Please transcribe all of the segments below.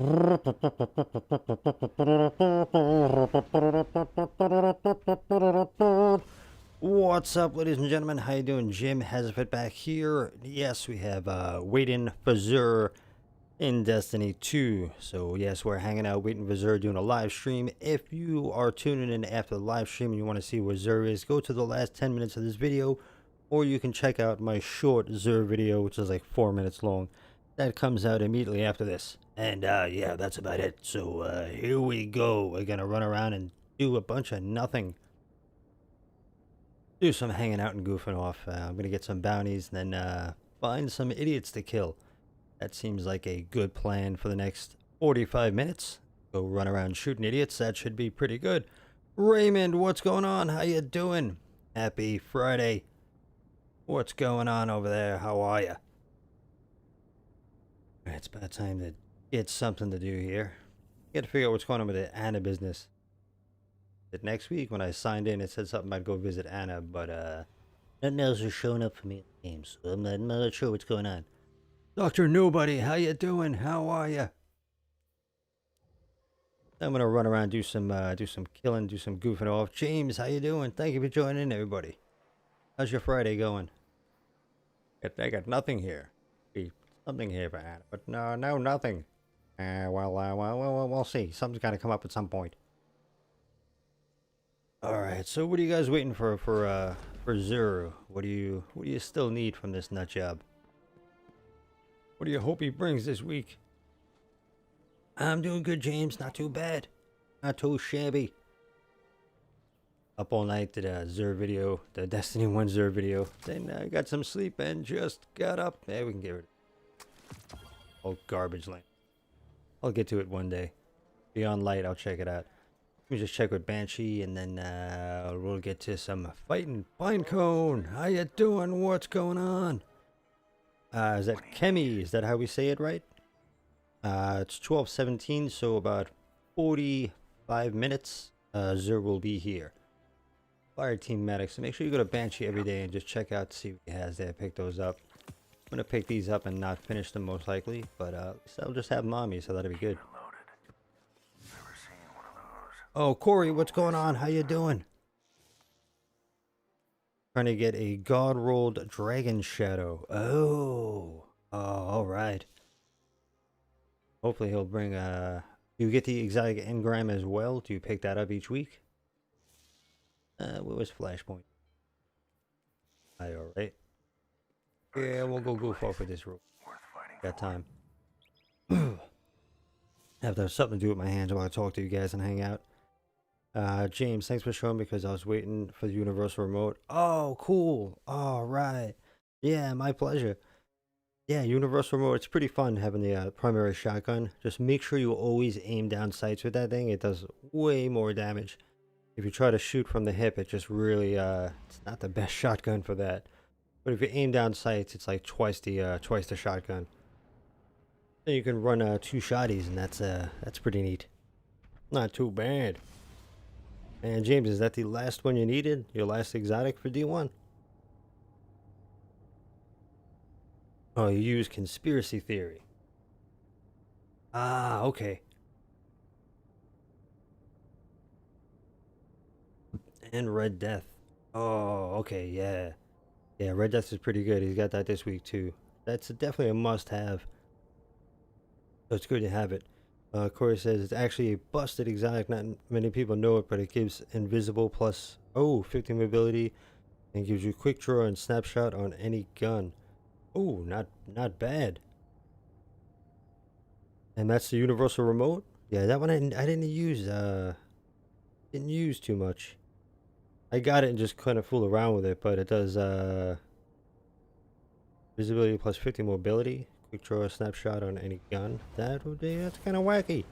What's up, ladies and gentlemen? How you doing? GymHasafit back here. Yes, we have waiting for Xur in Destiny 2. So yes, we're hanging out waiting for Xur doing a live stream. If you are tuning in after the live stream and you want to see where Xur is, go to the last 10 minutes of this video, or you can check out my short Xur video, which is like 4 minutes long. That comes out immediately after this. And yeah, that's about it. So here we go. We're gonna run around and do a bunch of nothing. Do some hanging out and goofing off. I'm gonna get some bounties and then find some idiots to kill. That seems like a good plan for the next 45 minutes. Go run around shooting idiots. That should be pretty good. Raymond, what's going on? How you doing? Happy Friday. What's going on over there? How are you? It's about time to get something to do here. Got to figure out what's going on with the Anna business. That next week when I signed in, it said something I'd go visit Anna, but nothing else is showing up for me in the game, so I'm not sure what's going on. Dr. Nobody, how you doing? How are you? I'm gonna run around, do some killing, do some goofing off. James, how you doing? Thank you for joining, everybody. How's your Friday going? I got nothing here. Something here for Anna, but no, nothing. We'll see. Something's got to come up at some point. All right. So, what are you guys waiting for Xur? What do you still need from this nut job? What do you hope he brings this week? I'm doing good, James. Not too bad. Not too shabby. Up all night, did a Xur video, the Destiny 1 Xur video. Then I got some sleep and just got up. There, we can get rid of it. Oh, garbage land. I'll get to it one day. Beyond Light, I'll check it out. Let me just check with Banshee, and then we'll get to some fighting. Pinecone, how you doing? What's going on? Is that Kemi? Is that how we say it, right? It's 12:17, so about 45 minutes. Xur will be here. Fire Team Medic. So make sure you go to Banshee every day and just check out to see what he has there. Pick those up. I'm gonna pick these up and not finish them most likely, but I'll just have them on me, so that'll be good. Oh, Corey, what's going on? How you doing? Trying to get a God-rolled Dragon Shadow. Oh, all right. Hopefully he'll bring do you get the exotic engram as well? Do you pick that up each week? What was Flashpoint? All right. Yeah, we'll go goof off with this rule. Got time. Have to have something to do with my hands while I talk to you guys and hang out. James, thanks for showing me because I was waiting for the universal remote. Oh, cool. All right. Yeah, my pleasure. Yeah, universal remote. It's pretty fun having the primary shotgun. Just make sure you always aim down sights with that thing. It does way more damage. If you try to shoot from the hip, it just really it's not the best shotgun for that. But if you aim down sights, it's like twice the shotgun. Then you can run 2 shotties, and that's pretty neat. Not too bad. And James, is that the last one you needed? Your last exotic for D1? Oh, you use conspiracy theory. Ah, okay. And Red Death. Oh, okay, yeah. Yeah, Red Death is pretty good. He's got that this week too. That's definitely a must-have. So it's good to have it. Corey says it's actually a busted exotic. Not many people know it, but it gives invisible plus 50 mobility and gives you quick draw and snapshot on any gun. Oh, not bad. And that's the universal remote. Yeah, that one I didn't use too much. I got it and just kind of fool around with it, but it does visibility plus 50 mobility. Quick draw a snapshot on any gun. That's kind of wacky.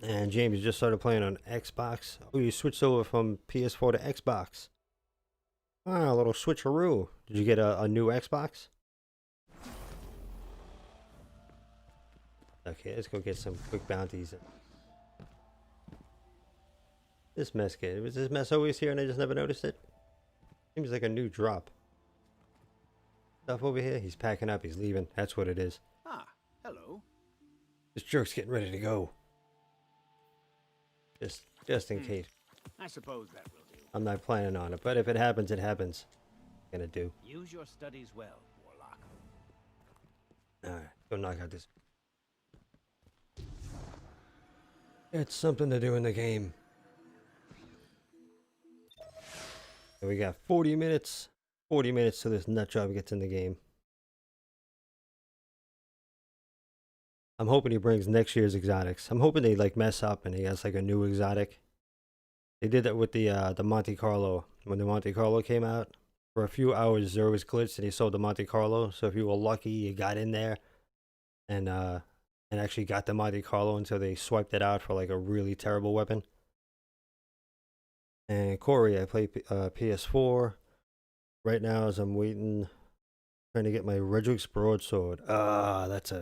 And James just started playing on Xbox. Oh, you switched over from PS4 to Xbox. Ah, a little switcheroo. Did you get a new Xbox? Okay, let's go get some quick bounties. This mess kit. Was this mess always here and I just never noticed it? Seems like a new drop. Stuff over here. He's packing up. He's leaving. That's what it is. Ah, hello. This jerk's getting ready to go. Just in case. I suppose that will do. I'm not planning on it, but if it happens, it happens. Gonna do. Use your studies well, Warlock. Alright, go knock out this. It's something to do in the game. And we got 40 minutes. 40 minutes till this nut job gets in the game. I'm hoping he brings next year's exotics. I'm hoping they like mess up and he has like a new exotic. They did that with the Monte Carlo. When the Monte Carlo came out, for a few hours Xur was glitched and he sold the Monte Carlo. So if you were lucky, you got in there and actually got the Monte Carlo until they swiped it out for like a really terrible weapon. And Corey, I play PS4 right now as I'm waiting, trying to get my Redrix's broadsword. That's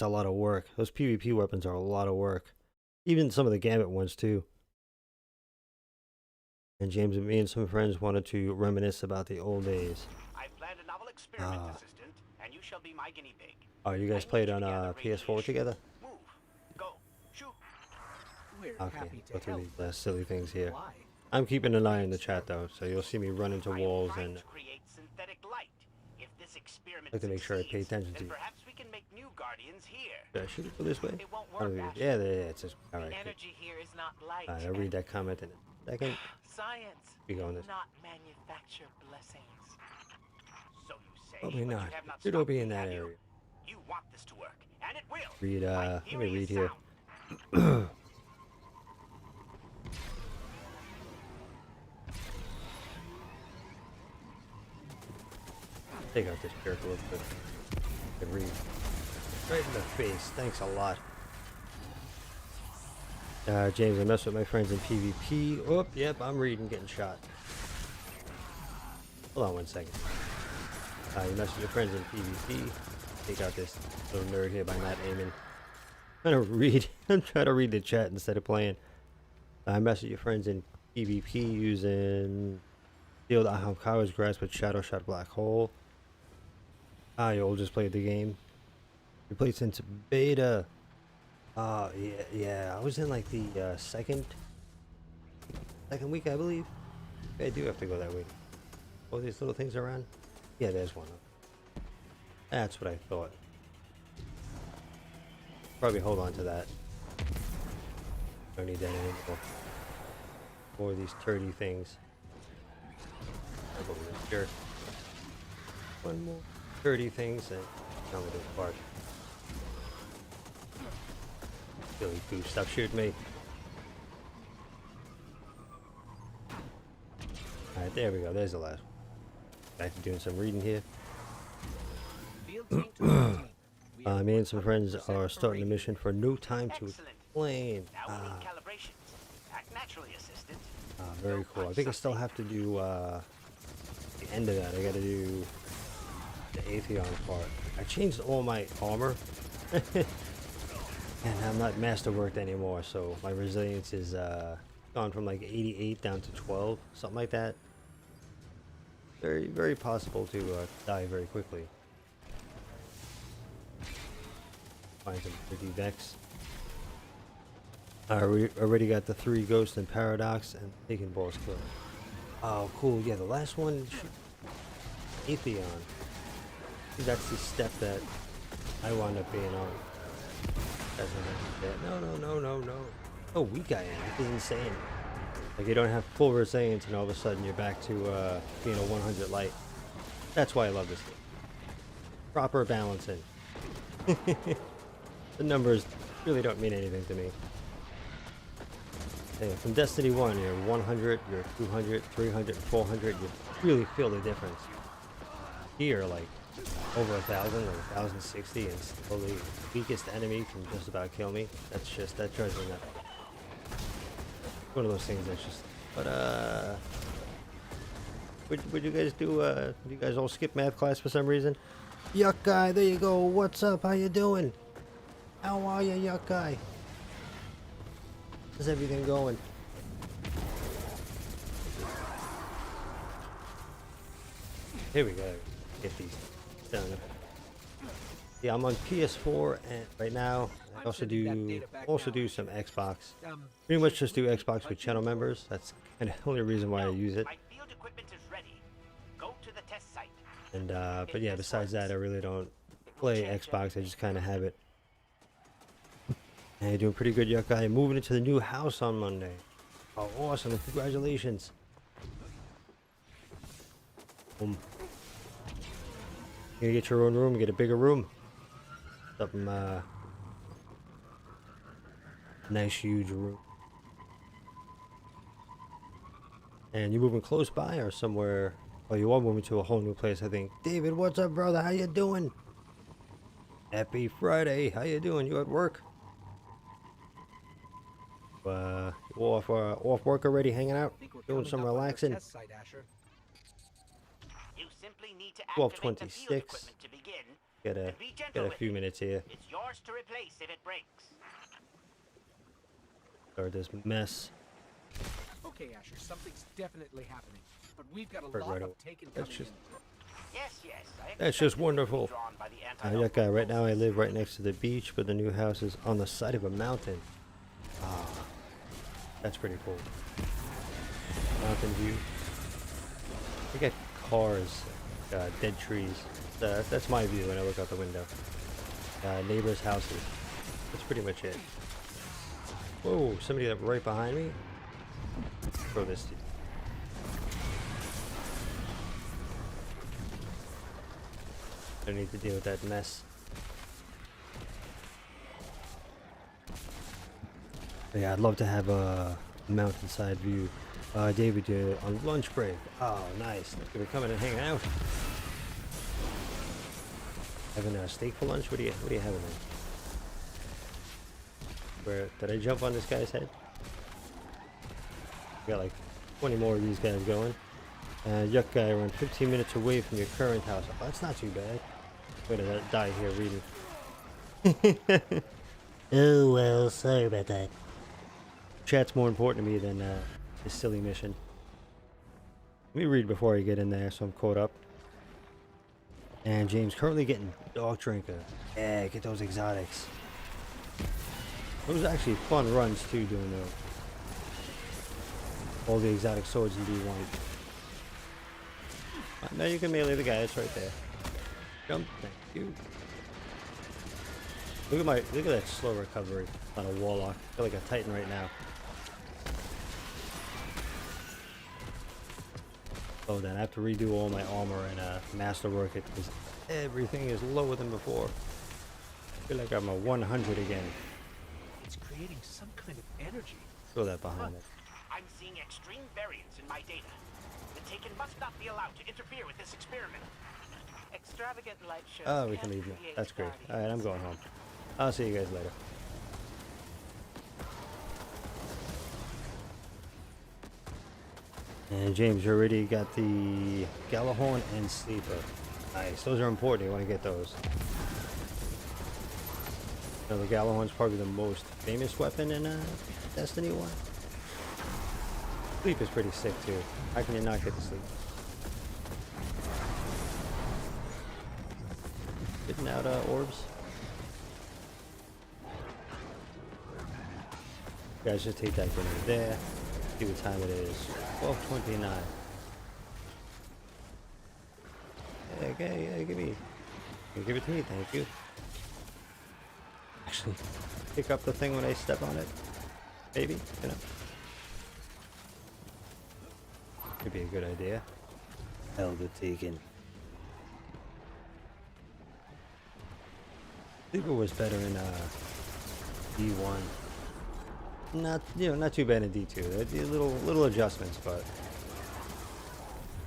a lot of work. Those PvP weapons are a lot of work. Even some of the Gambit ones too. And James and me and some friends wanted to reminisce about the old days. I've planned a novel experiment, assistant, and you shall be my guinea pig. Oh, you guys played on PS4 together? Move, go, shoot. We're Okay, happy to go through help. these silly things here. Why? I'm keeping an eye on the chat though, so you'll see me run into walls I'm trying and to create synthetic light. If this experiment like to make sure I pay succeeds, attention to then you. perhaps we can make new guardians here. Should I shoot it go this way? It won't I don't work, think- Ashley. yeah, it's just alright. The energy here is not light. Alright, I'll read that comment in a second. Science. Be going this. Not manufacture blessings. So you say. Probably but you not. have not It'll stopped be me, in that have you? area. You want this to work, and it will. Read My let me theory read is here. sound. Take out this jerk real quick. I can read. Right in the face. Thanks a lot. James, I mess with my friends in PvP. Oh, yep, I'm reading, getting shot. Hold on one second. You mess with your friends in PvP. Take out this little nerd here by not aiming. I'm trying to read. I'm trying to read the chat instead of playing. I mess with your friends in PvP using Shield Ahamkawa's Grasp with Shadow Shot Black Hole. You all just played the game. You played since beta. Yeah. I was in like the second week, I believe. I do have to go that way. All these little things around. Yeah, there's one. That's what I thought. Probably hold on to that. Don't need that anymore. More of these turdy things. Sure. One more. 30 things and done with this part. Billy Goose, stop shooting me. Alright, there we go. There's the last one. Back to doing some reading here. Field team to field team. We are Me and some friends 100% are starting a ready. mission for No Time to Excellent. Explain. Now we need calibrations. Act naturally, assistant. Very cool. I think I still have to do the end of that. I gotta do the Atheon part. I changed all my armor. And I'm not masterworked anymore, so my resilience is gone from like 88 down to 12, something like that. Very, very possible to die very quickly. Find some pretty Vex. We already got the 3 Ghost and Paradox and taking Boss Kill. Oh, cool. Yeah, the last one, Atheon. That's the step that I wound up being on. No. Oh, weak I am. This is insane. Like, you don't have full resilience and all of a sudden you're back to being a 100 light. That's why I love this game. Proper balancing. The numbers really don't mean anything to me. Yeah, from Destiny 1, you're 100, you're 200, 300, 400, you really feel the difference. Here, like, over 1,000 or 1,060 and still the weakest enemy can just about kill me. That drives me nuts. One of those things that's just, but would you guys do, you guys all skip math class for some reason? Yuck guy, there you go, what's up, how you doing? How are you, Yuck guy? How's everything going? Here we go, get these done. Yeah, I'm on PS4 and right now I I'm also sending that do data back now, some Xbox. Um, Pretty much just do Xbox with channel members. That's kind of the only reason why I use it. My field equipment is ready. Go to the test site. And but yeah, besides that, I really don't play Xbox. I just kind of have it. And you're doing pretty good, Yuck Guy. Moving into the new house on Monday. Oh, awesome! Congratulations. Boom. You get your own room, get a bigger room. Something nice, huge room. And you moving close by or somewhere? Oh, you are moving to a whole new place, I think. David, what's up, brother? How you doing? Happy Friday. How you doing? You at work? You off work already, hanging out, doing some relaxing. Test site, Asher. You simply need to activate the field 12:26. equipment to begin. Get And be gentle a with few it. minutes here. It's yours to replace if it breaks. Start this mess. Okay, Asher, something's definitely happening. But we've got a Right, lot right of away. taken That's coming just- in. Yes, yes. That's just wonderful. Drawn by the Yuck Guy, right now I live right next to the beach, but the new house is on the side of a mountain. Ah, that's pretty cool. Mountain view. We got cars, dead trees. That's my view when I look out the window. Neighbors' houses. That's pretty much it. Whoa, somebody up right behind me. Throw this to you. Don't need to deal with that mess. But yeah, I'd love to have a mountainside view. David, you're on lunch break. Oh, nice. Thank you for coming and hanging out. Having a steak for lunch? What are you having there? Where did I jump on this guy's head? We got like 20 more of these guys going. Yuck Guy, around 15 minutes away from your current house. Oh, that's not too bad. Wait a minute, die here reading. Oh well, sorry about that. Chat's more important to me than this silly mission. Let me read before I get in there so I'm caught up. And James currently getting Dog Drinker. Yeah, get those exotics. Those are actually fun runs too, doing all the exotic swords in D1. Now you can melee the guy, it's right there. Jump, thank you. Look at that slow recovery on a warlock. I feel like a titan right now. Oh, then I have to redo all my armor and masterwork it because everything is lower than before. I feel like I'm a 100 again. It's creating some kind of energy. Throw that behind it. I'm seeing extreme variance in my data. The Taken must not be allowed to interfere with this experiment. Extravagant light shows. Oh, we can can't leave now. create That's great. guardians. Alright, I'm going home. I'll see you guys later. And James, you already got the Galahorn and Sleeper. Nice. Those are important. You want to get those. You know, the Galahorn's probably the most famous weapon in Destiny 1. Sleep is pretty sick too. How can you not get to sleep? Getting out orbs. You guys just take that grenade there. See what time it is. 12:29. Okay, yeah, give it to me, thank you. Actually, pick up the thing when I step on it. Maybe, you know. Could be a good idea. Elder taken. Sleeper was better in D1. Not too bad in D2. They little adjustments, but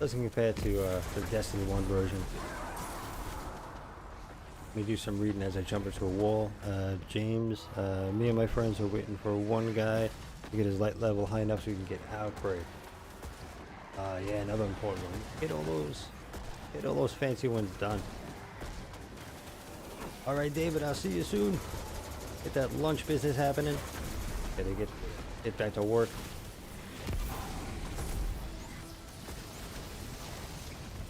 doesn't compare to the Destiny 1 version. Let me do some reading as I jump into a wall. James, me and my friends are waiting for one guy to get his light level high enough so we can get Outbreak. Yeah, another important one. Get all those fancy ones done. All right, David, I'll see you soon. Get that lunch business happening. Gotta get back to work.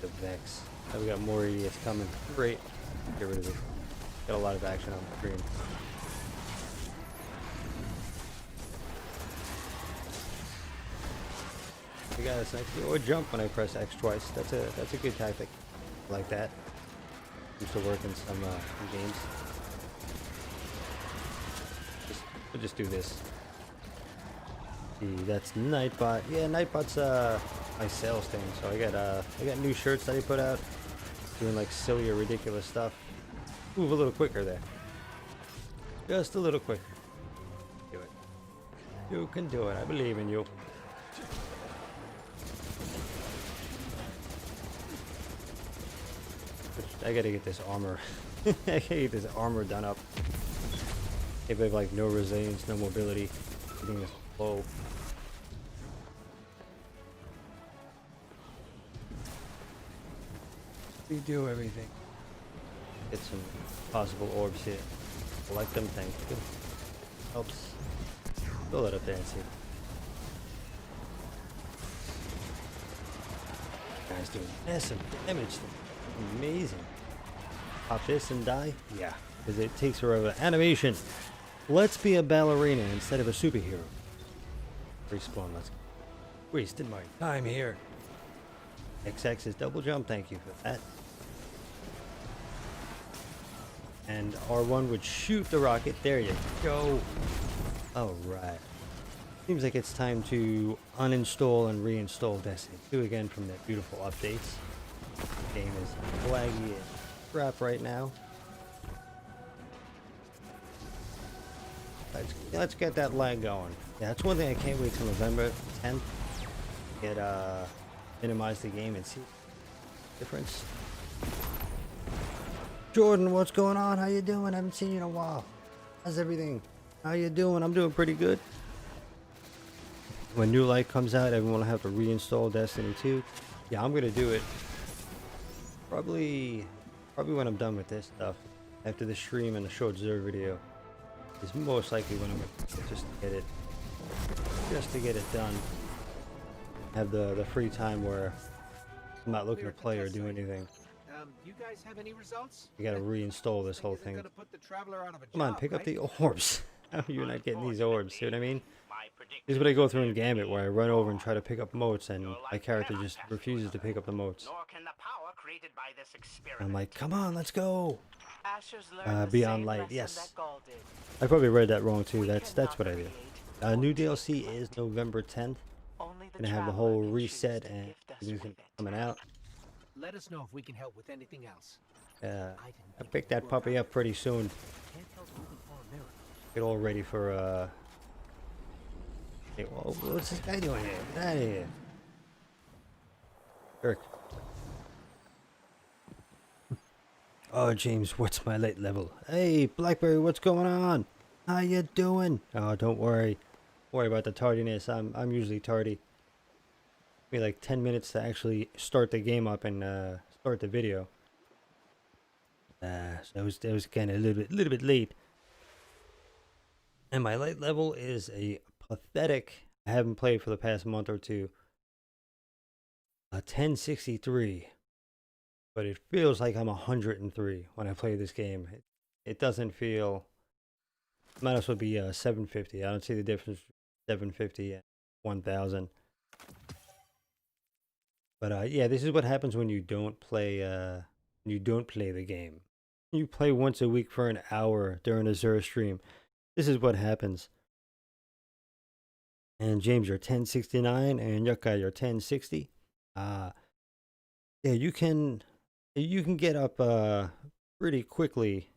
The Vex. Oh, we got more idiots coming. Great. Get rid of it. Got a lot of action on the screen. You got a nice or jump when I press X twice. That's a good tactic. I like that. Used to work in some games. We'll just do this. See, that's Nightbot. Yeah, Nightbot's my sales thing. So I got new shirts that I put out, doing like silly or ridiculous stuff. Move a little quicker there. Just a little quicker. Do it. You can do it. I believe in you. I gotta get this armor. I gotta get this armor done up. If I have like no resilience, no mobility, getting this low. We do everything. Get some possible orbs here. Collect them, thank you. Helps. Throw that up there and see. Guys doing massive damage. Amazing. Pop this and die? Yeah, because it takes forever. Animation. Let's be a ballerina instead of a superhero. Respawn, let's go. Wasted my time here. XX is double jump, thank you for that. And R1 would shoot the rocket. There you go. Alright. Seems like it's time to uninstall and reinstall Destiny 2 again from their beautiful updates. The game is laggy as crap right now. Let's get that lag going. Yeah, that's one thing I can't wait till November 10th. Get minimize the game and see the difference. Jordan, what's going on? How you doing? I haven't seen you in a while. How's everything? How you doing? I'm doing pretty good. When New Light comes out, everyone will have to reinstall Destiny 2. Yeah, I'm gonna do it. Probably when I'm done with this stuff. After the stream and the short Xur video is most likely when I'm gonna just to get it done. Have the free time where I'm not looking to play or do anything. You guys have any results? You gotta reinstall this whole thing. Gonna put the traveler out of a Come on, job, pick up right? the orbs. How are you not getting these orbs? See what I mean? This is what I go through in Gambit, where I run over and try to pick up motes, and my character just refuses to pick up the motes. Nor can the power created by this experiment. I'm like, come on, let's go. Asher's learned the Beyond same Light, lesson yes. that Gaul did. I probably read that wrong too. That's cannot what I did. create New DLC is November 10th. Only the Gonna have the traveler whole can choose reset to and gift us everything with it. coming out. Let us know if we can help with anything else. I picked that puppy up pretty soon. Can't tell moving for a miracle. Get all ready for Hey, well, what's this guy doing here? Get out of here. Kirk. Oh, James, what's my late level? Hey, Blackberry, what's going on? How you doing? Oh, don't worry. Don't worry about the tardiness. I'm usually tardy. Give me like 10 minutes to actually start the game up and start the video. So it was kind of a little bit late. And my light level is a pathetic. I haven't played for the past month or two. A 1063. But it feels like I'm 103 when I play this game. It doesn't feel. Might as well be 750. I don't see the difference between 750 and 1000. But yeah, this is what happens when you don't play. The game. You play once a week for an hour during a Xur stream. This is what happens. And James, you're 1069, and Yucca, you're 1060. Yeah, you can get up pretty quickly.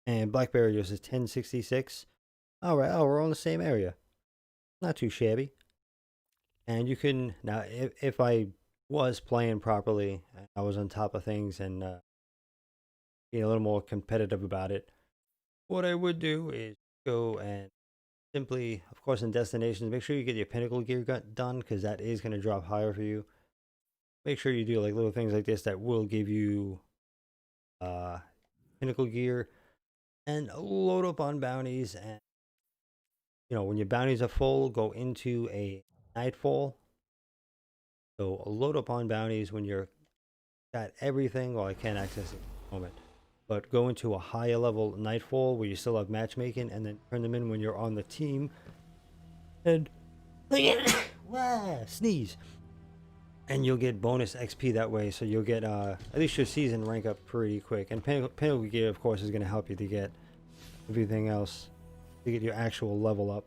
And Blackberry yours is 1066. All right, we're all in the same area. Not too shabby. And you can now, if I was playing properly, I was on top of things and being a little more competitive about it. What I would do is go and simply, of course, in destinations, make sure you get your pinnacle gear done, because that is going to drop higher for you. Make sure you do like little things like this that will give you pinnacle gear, and load up on bounties. And when your bounties are full, go into a nightfall. So load up on bounties when you're got everything. Well, I can't access it at the moment. but go into a higher level Nightfall where you still have matchmaking, and then turn them in when you're on the team. And wah, sneeze. And you'll get bonus XP that way, so you'll get at least your season rank up pretty quick. And penalty gear, of course, is going to help you to get everything else, to get your actual level up.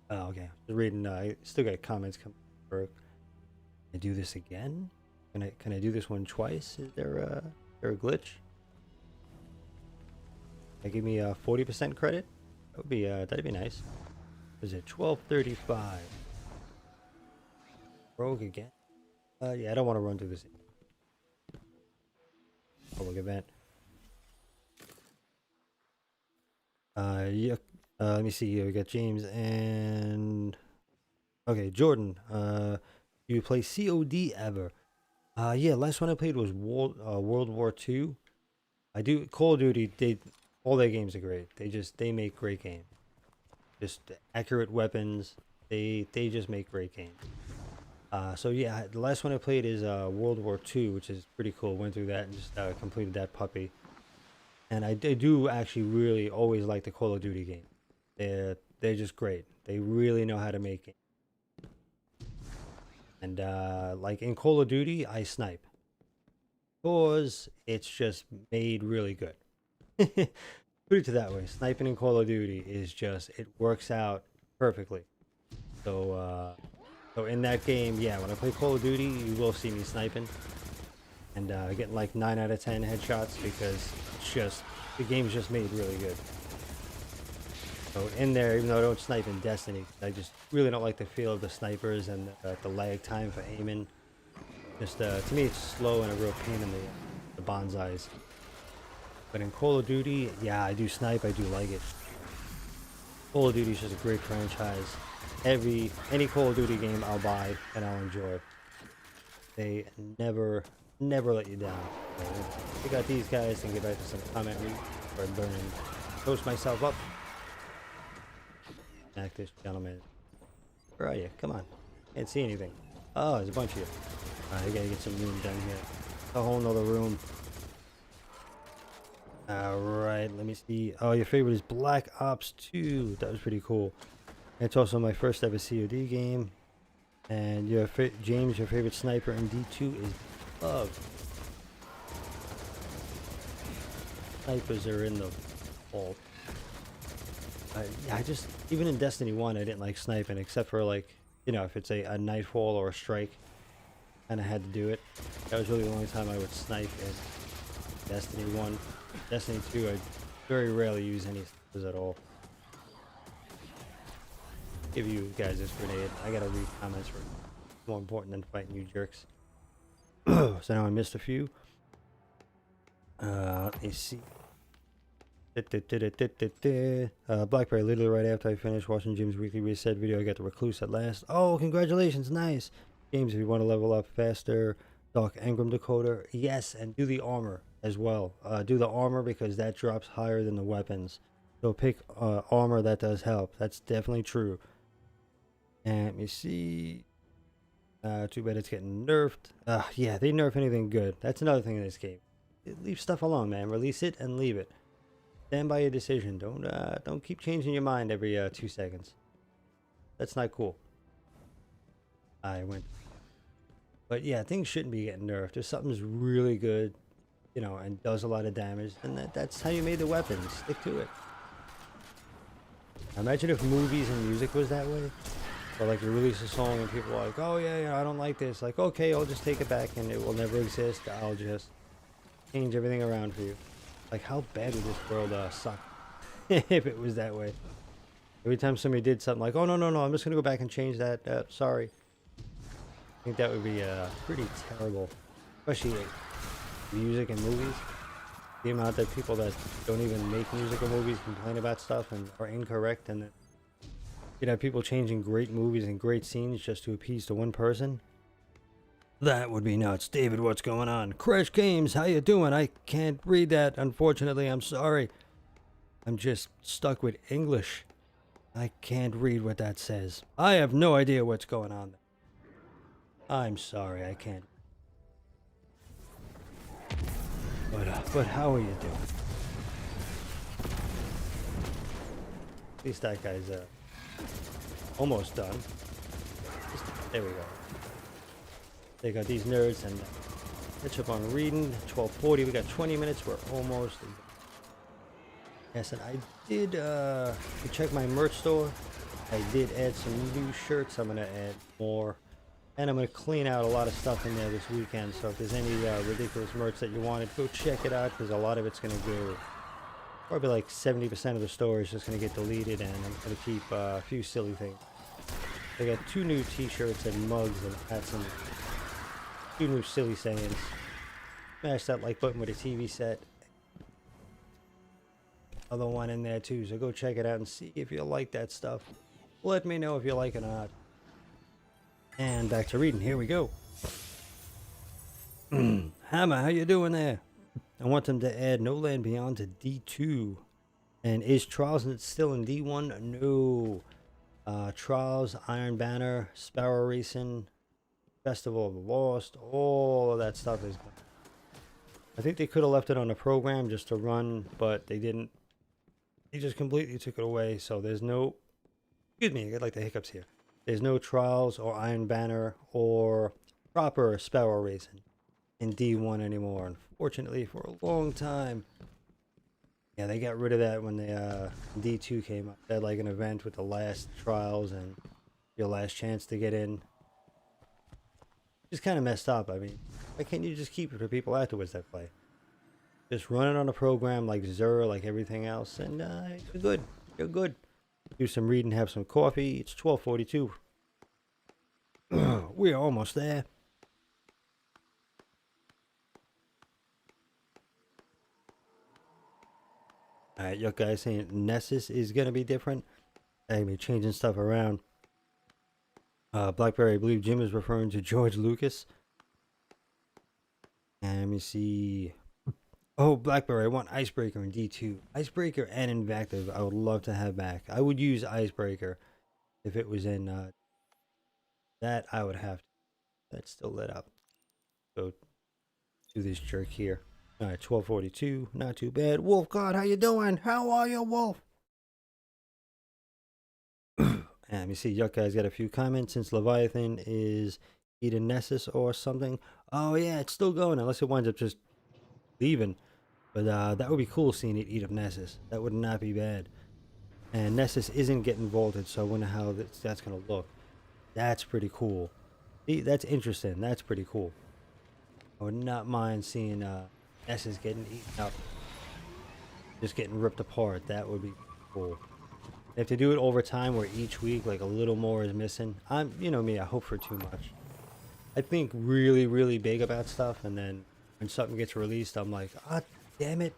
Oh, okay. Just reading. I still got comments coming. Can I do this again? Can I do this one twice? Is there a glitch? Give me a 40% credit. That would be that'd be nice. Is it 12:35? Rogue again? Yeah, I don't want to run through this public event. Yeah. Let me see here. We got James and okay, Jordan. You play COD ever? Yeah. Last one I played was World War II. I do Call of Duty. All their games are great. They make great games. Just accurate weapons. They just make great games. So yeah, the last one I played is World War II, which is pretty cool. Went through that and just completed that puppy. And I do actually really always like the Call of Duty game. They're just great. They really know how to make it. And like in Call of Duty, I snipe because it's just made really good. Put it to that way, sniping in Call of Duty is just, it works out perfectly. So so in that game, yeah, when I play Call of Duty, you will see me sniping and getting like 9 out of 10 headshots, because it's just, the game's just made really good. So in there, even though I don't snipe in Destiny, I just really don't like the feel of the snipers and the lag time for aiming. Just to me, it's slow and a real pain in the bonsais. But in Call of Duty, yeah, I do snipe. I do like it. Call of Duty is just a great franchise. Any Call of Duty game I'll buy and I'll enjoy. They never let you down. So, I got these guys and get back to some comment read or burn and toast myself up. Smack this gentleman. Where are you? Come on. Can't see anything. Oh, there's a bunch of you. Alright, I gotta get some room done here. A whole nother room. Alright, let me see. Oh, your favorite is Black Ops 2. That was pretty cool. It's also my first ever COD game. And James, your favorite sniper in D2 is Bug. Snipers are in the vault. I just, even in Destiny 1, I didn't like sniping, except for like, you know, if it's a Nightfall or a Strike. And I had to do it. That was really the only time I would snipe in Destiny 1. Destiny 2, I very rarely use any snipers at all. Give you guys this grenade. I gotta read comments for more important than fighting you jerks. So now I missed a few. Let me see. Blackberry, literally right after I finished watching Jim's weekly reset video, I got the Recluse at last. Oh, congratulations, nice. James, if you want to level up faster, Doc Engram decoder, yes, and do the armor as well. Do the armor because that drops higher than the weapons. So pick armor, that does help. That's definitely true. And let me see. Too bad it's getting nerfed. Yeah, they nerf anything good. That's another thing in this game. Leave stuff alone, man. Release it and leave it. Stand by your decision. Don't keep changing your mind every 2 seconds. That's not cool. I went. But yeah, things shouldn't be getting nerfed. If something's really good, you know, and does a lot of damage, then that's how you made the weapons. Stick to it. Imagine if movies and music was that way. Or like you release a song and people are like, oh yeah, I don't like this. Like, okay, I'll just take it back and it will never exist. I'll just change everything around for you. Like, how bad would this world suck if it was that way? Every time somebody did something like, oh no, I'm just gonna go back and change that. Sorry. I think that would be pretty terrible, especially like music and movies. The amount that people that don't even make music or movies complain about stuff and are incorrect, and that you'd have people changing great movies and great scenes just to appease to one person. That would be nuts. David, what's going on? Crash Games, how you doing? I can't read that, unfortunately. I'm sorry. I'm just stuck with English. I can't read what that says. I have no idea what's going on. I'm sorry, I can't. But how are you doing? At least that guy's almost done. There we go. They got these nerds and catch up on reading. 12:40. We got 20 minutes. We're almost. Yes, and I did check my merch store. I did add some new shirts. I'm gonna add more, and I'm gonna clean out a lot of stuff in there this weekend. So if there's any ridiculous merch that you wanted, go check it out because a lot of it's gonna go. Probably like 70% of the store is just gonna get deleted, and I'm gonna keep a few silly things. I got 2 new T-shirts and mugs, and had some 2 new silly sayings. Smash that like button with a TV set. Other one in there too, so go check it out and see if you like that stuff. Let me know if you like it or not. And back to reading. Here we go. Hammer, how you doing there? I want them to add No Land Beyond to D2. And is Trials still in D1? No. Trials, Iron Banner, Sparrow Racing, Festival of the Lost, all of that stuff is gone. I think they could have left it on the program just to run, but they didn't. He just completely took it away, so there's no... Excuse me, I get like the hiccups here. There's no Trials or Iron Banner or proper Sparrow Racing in D1 anymore, unfortunately, for a long time. Yeah, they got rid of that when the D2 came up. They had like an event with the last Trials and your last chance to get in. Just kind of messed up. I mean, why can't you just keep it for people afterwards that play? Just run it on a program like Xur, like everything else, and you're good. You're good. Do some reading, have some coffee. It's 12:42. We're almost there. Alright, you guys saying Nessus is going to be different. I'm be changing stuff around. Blackberry, I believe Jim is referring to George Lucas. And let me see. Oh, Blackberry, I want Icebreaker in D2. Icebreaker and Invective, I would love to have back. I would use Icebreaker if it was in that. I would have to. That's still lit up. So do this jerk here. All right, 12:42, not too bad. Wolf God, how you doing? How are you, Wolf? And let me see. Yuck guy's got a few comments. Since Leviathan is eating Nessus or something. Oh yeah, it's still going unless it winds up just leaving. But that would be cool seeing it eat up Nessus. That would not be bad. And Nessus isn't getting vaulted, so I wonder how that's going to look. That's pretty cool. See, that's interesting. That's pretty cool. I would not mind seeing Nessus getting eaten up. Just getting ripped apart. That would be cool. If they do it over time where each week like a little more is missing. You know me, I hope for too much. I think really, really big about stuff, and then when something gets released, I'm like, ah, damn it.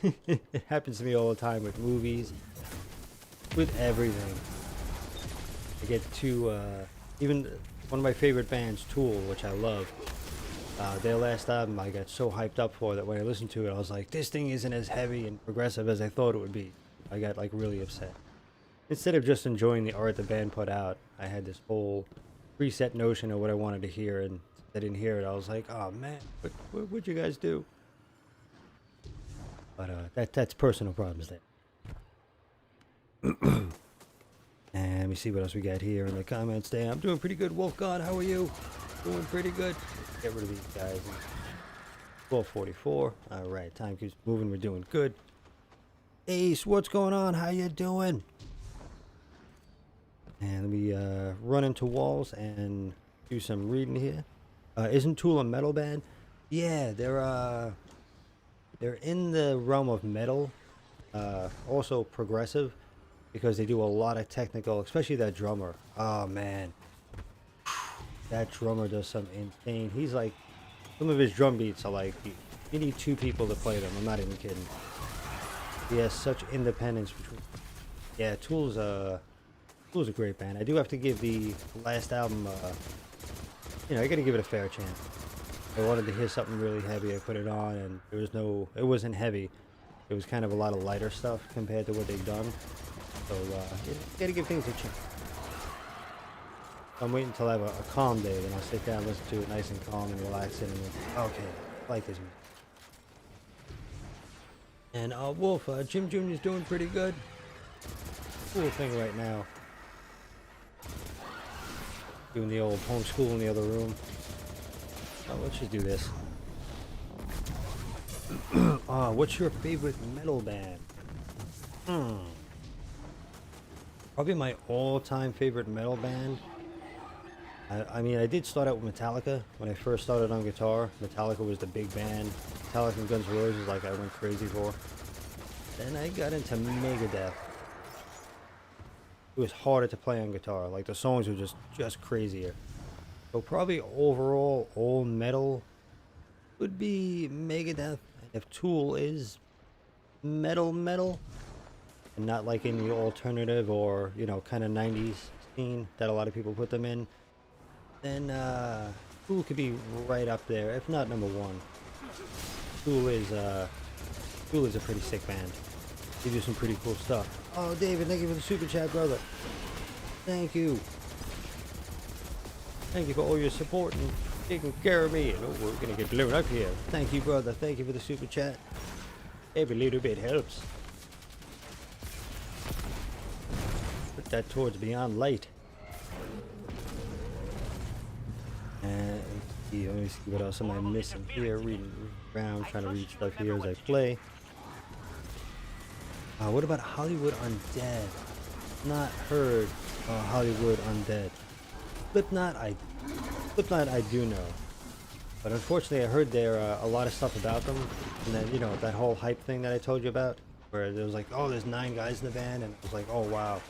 It happens to me all the time with movies, with everything. I get too, even one of my favorite bands, Tool, which I love, their last album I got so hyped up for that when I listened to it, I was like, this thing isn't as heavy and progressive as I thought it would be. I got like really upset. Instead of just enjoying the art the band put out, I had this whole preset notion of what I wanted to hear, and I didn't hear it. I was like, oh man, what'd you guys do? But that's personal problems there. And let me see what else we got here in the comments there. I'm doing pretty good. Wolf God, how are you? Doing pretty good. Get rid of these guys. 12:44. All right, time keeps moving. We're doing good. Ace, what's going on? How you doing? And let me run into walls and do some reading here. Isn't Tool a metal band? Yeah, they're in the realm of metal. Also progressive, because they do a lot of technical, especially that drummer. Oh man, that drummer does some insane. He's like, some of his drum beats are like, you need 2 people to play them. I'm not even kidding. He has such independence between. Yeah, Tool's a great band. I do have to give the last album, you know, I gotta give it a fair chance. I wanted to hear something really heavy. I put it on, and it wasn't heavy. It was kind of a lot of lighter stuff compared to what they've done. So, you gotta give things a chance. I'm waiting until I have a calm day, then I'll sit down, listen to it nice and calm and relaxing, and okay, I like this music. And Wolf, Jim Jr.'s doing pretty good. Cool thing right now. Doing the old homeschool in the other room. Oh, let's just do this. What's your favorite metal band? Probably my all-time favorite metal band. I mean, I did start out with Metallica. When I first started on guitar, Metallica was the big band. Metallica and Guns N' Roses, like, I went crazy for. Then I got into Megadeth. It was harder to play on guitar. Like, the songs were just crazier. So probably overall, all metal would be Megadeth. If Tool is metal, and not like in the alternative or, you know, kind of 90s scene that a lot of people put them in, then Tool could be right up there, if not number one. Tool is a pretty sick band. They do some pretty cool stuff. Oh, David, thank you for the super chat, brother. Thank you. Thank you for all your support and taking care of me. Oh, we're gonna get blown up here. Thank you, brother. Thank you for the super chat. Every little bit helps. Put that towards Beyond Light. And let me see what else am I missing here. Reading around, trying to read stuff here as I play. What about Hollywood Undead? Not heard Hollywood Undead. Slipknot I do know, but unfortunately I heard there a lot of stuff about them, and then, you know, that whole hype thing that I told you about, where there was like, oh, there's 9 guys in the band, and it was like, oh wow.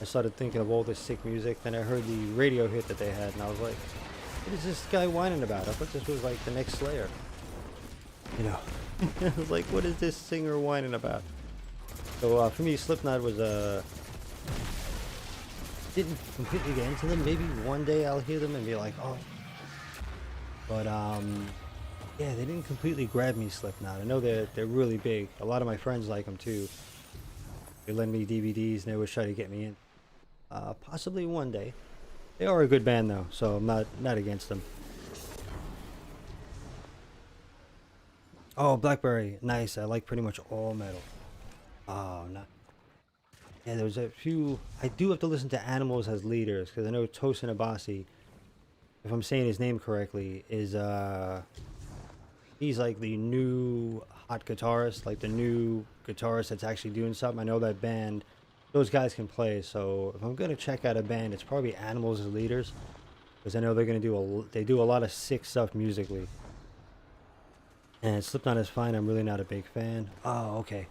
I started thinking of all this sick music, then I heard the radio hit that they had, and I was like, what is this guy whining about? I thought this was like the next Slayer, you know. I was like, what is this singer whining about? So for me, Slipknot was didn't completely get into them. Maybe one day I'll hear them and be like, oh. But yeah, they didn't completely grab me, Slipknot. I know they're really big. A lot of my friends like them too. They lend me DVDs and they always try to get me in. Possibly one day. They are a good band though, so I'm not against them. Oh, Blackberry, nice. I like pretty much all metal. Oh, not. Yeah, there's a few. I do have to listen to Animals as Leaders because I know Tosin Abasi, if I'm saying his name correctly, is he's like the new hot guitarist, like the new guitarist that's actually doing something. I know that band, those guys can play. So if I'm gonna check out a band, it's probably Animals as Leaders, because I know they're gonna do they do a lot of sick stuff musically. And Slipknot is fine. I'm really not a big fan. Oh, okay.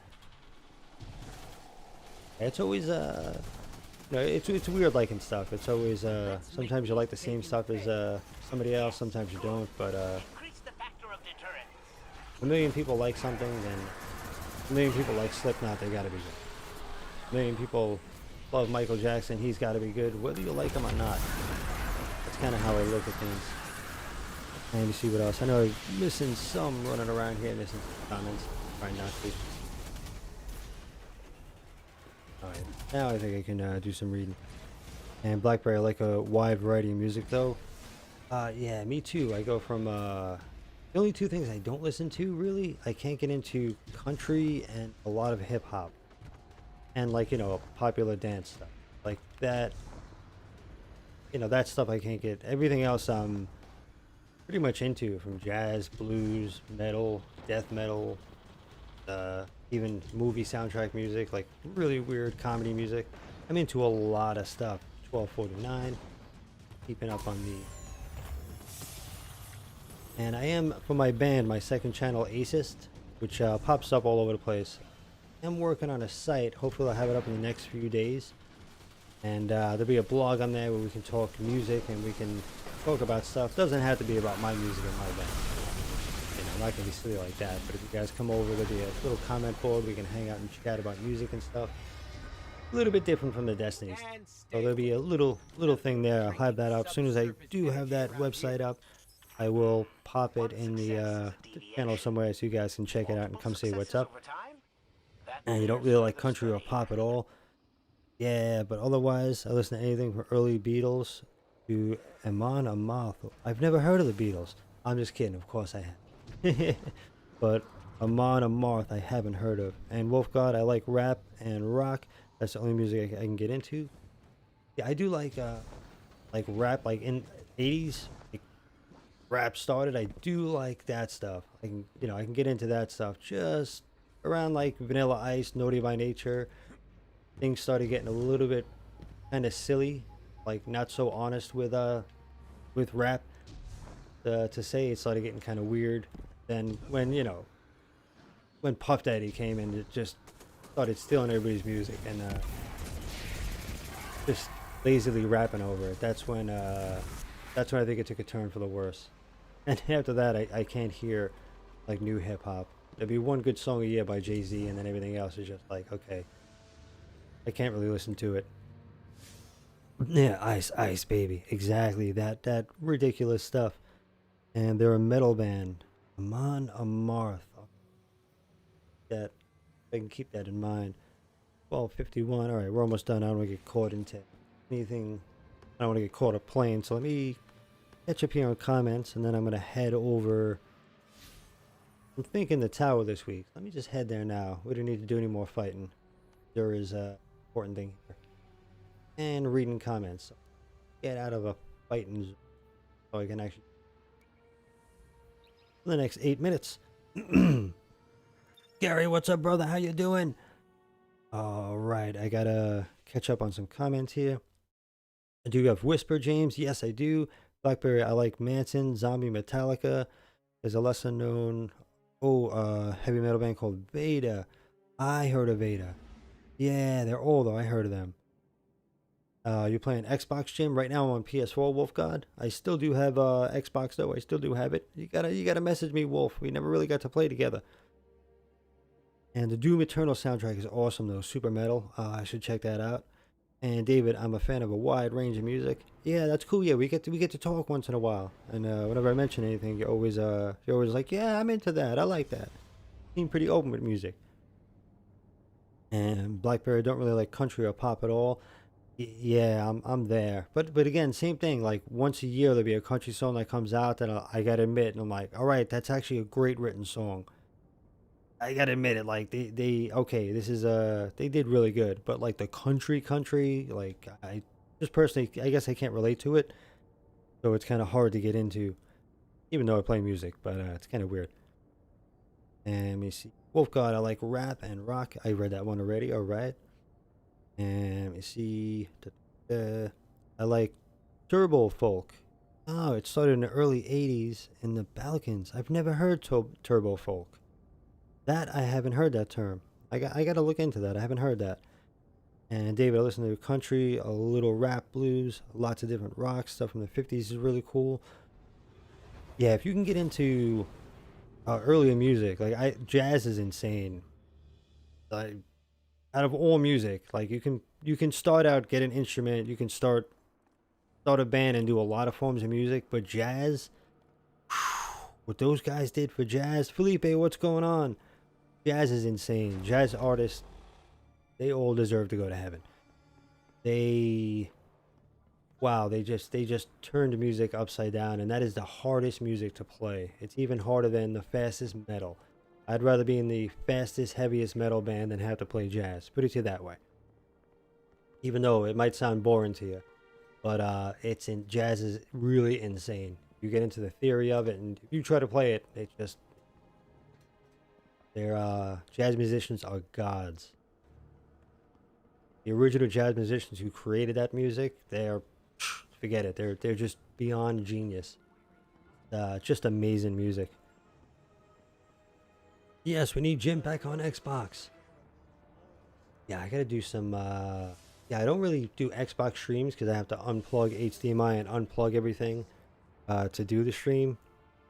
It's always you know, it's weird liking stuff. It's always sometimes you like the same stuff as somebody else, sometimes you don't, but a million people like something, then a million people like Slipknot, they gotta be good. A million people love Michael Jackson, he's gotta be good, whether you like him or not. That's kinda how I look at things. Let me see what else. I know I'm missing some running around here, missing some comments. Try not to. Alright, now I think I can do some reading. And Blackberry, I like a wide variety of music though. Yeah, me too. I go from the only two things I don't listen to really, I can't get into country and a lot of hip hop. And like, you know, popular dance stuff. Like that, you know, that stuff I can't get. Everything else I'm pretty much into, from jazz, blues, metal, death metal, even movie soundtrack music, like really weird comedy music. I'm into a lot of stuff. 1249, keeping up on me. And I am, for my band, my second channel, Acist, which pops up all over the place. I'm working on a site. Hopefully I'll have it up in the next few days. And there'll be a blog on there where we can talk music and we can talk about stuff. Doesn't have to be about my music and my band. You know, I'm not going to be silly like that. But if you guys come over, there'll be a little comment board. We can hang out and chat about music and stuff. A little bit different from the Destinies. So there'll be a little thing there. I'll have that up. As soon as I do have that website up, I will pop it in the channel somewhere so you guys can check it out and come say what's up. And you don't really like country or pop at all, yeah, but otherwise I listen to anything from early Beatles to Amon Amarth. I've never heard of the Beatles. I'm just kidding, of course I have. But Amon Amarth I haven't heard of. And Wolf God, I like rap and rock. That's the only music I can get into. Yeah, I do like rap, like in 80s, like rap started. I do like that stuff. I can, I can get into that stuff just around like Vanilla Ice, Naughty by Nature. Things started getting a little bit kind of silly, like not so honest with rap. To say it started getting kind of weird. Then when Puff Daddy came and it just started stealing everybody's music and just lazily rapping over it. That's when I think it took a turn for the worse. And after that, I can't hear like new hip hop. There'd be one good song a year by Jay-Z, and then everything else is just like, okay, I can't really listen to it. Yeah, Ice Ice Baby, exactly that ridiculous stuff. And they're a metal band, Amon Amarth. That I can keep that in mind. 12:51. All right, we're almost done. I don't want to get caught into anything. I don't want to get caught up playing. So let me catch up here on comments, and then I'm gonna head over. I'm thinking the tower this week. Let me just head there now. We don't need to do any more fighting. There is a important thing here. And reading comments. So get out of a fighting zone so I can actually. For the next 8 minutes. Gary, what's up, brother? How you doing? All right, I gotta catch up on some comments here. I do have Whisper, James. Yes, I do. Blackberry, I like Manson. Zombie Metallica. There's a lesser known heavy metal band called Veda. I heard of Veda. Yeah, they're old though. I heard of them. You're playing Xbox, Jim? Right now I'm on PS4, Wolf God. I still do have Xbox though. I still do have it. You gotta message me, Wolf. We never really got to play together. And the Doom Eternal soundtrack is awesome though. Super metal. I should check that out. And David, I'm a fan of a wide range of music. Yeah, that's cool. Yeah, we get to talk once in a while. And whenever I mention anything, you're always like, yeah, I'm into that. I like that. Seem pretty open with music. And Blackberry, don't really like country or pop at all. Yeah, I'm there. But again, same thing. Like once a year there'll be a country song that comes out that I gotta admit, and I'm like, all right, that's actually a great written song. I gotta admit it. Like they okay, this is they did really good. But like the country, like I just personally, I guess I can't relate to it. So it's kind of hard to get into, even though I play music. But it's kind of weird. And let me see. Wolf God, I like rap and rock. I read that one already. All right. And let me see. I like turbo folk. Oh, it started in the early 80s in the Balkans. I've never heard turbo folk. That I haven't heard that term. I got to look into that. I haven't heard that. And David, I listen to country, a little rap, blues, lots of different rock stuff from the 50s is really cool. Yeah, if you can get into earlier music, like jazz is insane. Like out of all music, like you can start out, get an instrument, you can start a band and do a lot of forms of music, but jazz, what those guys did for jazz, Felipe, what's going on? Jazz is insane. Jazz artists, they all deserve to go to heaven. Wow, they just turned music upside down, and that is the hardest music to play. It's even harder than the fastest metal. I'd rather be in the fastest, heaviest metal band than have to play jazz. Put it to you that way. Even though it might sound boring to you, but jazz is really insane. You get into the theory of it, and if you try to play it, jazz musicians are gods. The original jazz musicians who created that music, forget it. They're just beyond genius. Just amazing music. Yes, we need Jim back on Xbox. Yeah, I gotta do some. Yeah, I don't really do Xbox streams because I have to unplug HDMI and unplug everything to do the stream.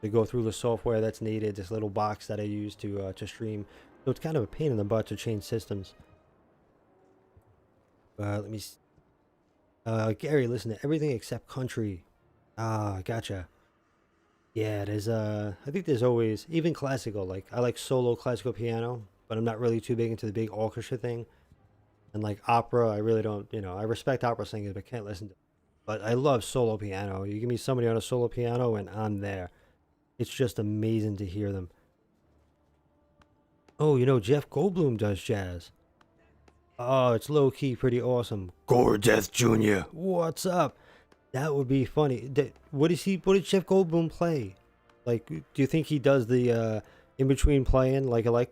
To go through the software that's needed, this little box that I use to stream. So it's kind of a pain in the butt to change systems. Let me see. Gary, listen to everything except country. Ah, gotcha. Yeah, I think there's always, even classical, like, I like solo classical piano, but I'm not really too big into the big orchestra thing. And like opera, I really don't, I respect opera singers, but can't listen to it. But I love solo piano. You give me somebody on a solo piano and I'm there. It's just amazing to hear them. Oh, you know, Jeff Goldblum does jazz. Oh, it's low key pretty awesome. Gore Death Jr. What's up? That would be funny. What is he? What did Jeff Goldblum play? Like, do you think he does the in between playing like I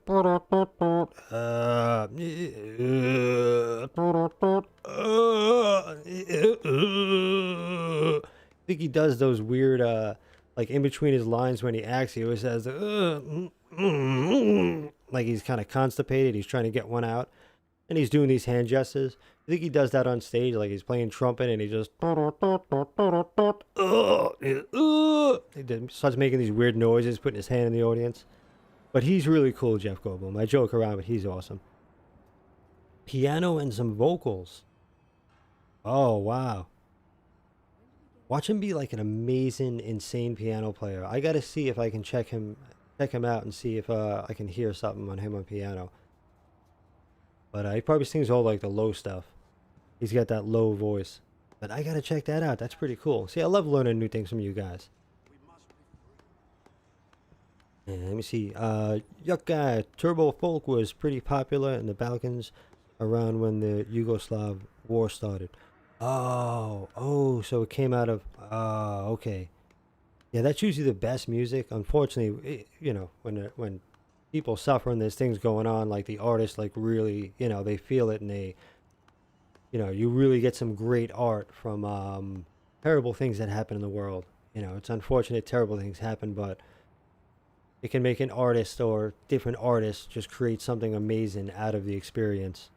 think he does those weird like in between his lines when he acts. He always says like he's kind of constipated. He's trying to get one out, and he's doing these hand gestures. I think he does that on stage, like he's playing trumpet and he just he starts making these weird noises, putting his hand in the audience. But he's really cool, Jeff Goldblum. I joke around, but he's awesome. Piano and some vocals. Oh wow! Watch him be like an amazing, insane piano player. I gotta see if I can check him out and see if I can hear something on him on piano. But he probably sings all like the low stuff. He's got that low voice. But I gotta check that out. That's pretty cool. See, I love learning new things from you guys. And let me see. Yuck guy, Turbo Folk was pretty popular in the Balkans around when the Yugoslav war started. Oh, so it came out of. Okay. Yeah, that's usually the best music. Unfortunately, you know, when people suffer and there's things going on, like the artists, like really, you know, they feel it and they, you know, you really get some great art from terrible things that happen in the world. You know, it's unfortunate terrible things happen, but it can make an artist or different artists just create something amazing out of the experience.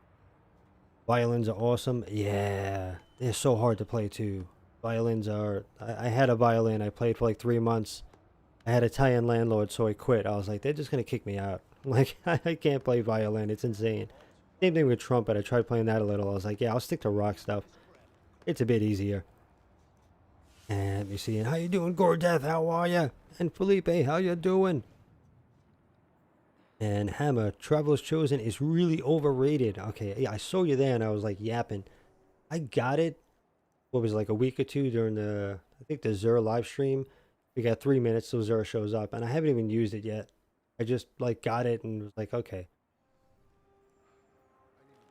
Violins are awesome. Yeah, they're so hard to play too. Violins are. I had a violin. I played for like 3 months. I had an Italian landlord, so I quit. I was like, they're just gonna kick me out. Like, I can't play violin. It's insane. Same thing with trumpet. I tried playing that a little. I was like, yeah, I'll stick to rock stuff. It's a bit easier. And let me see. And how you doing, Gordeth? How are ya? And Felipe, how you doing? And Hammer, Traveler's Chosen is really overrated. Okay, yeah, I saw you there and I was like yapping. I got it. What was it, like a week or two during the, I think the Xur live stream. We got 3 minutes till Xur shows up and I haven't even used it yet. I just like got it and was like, okay.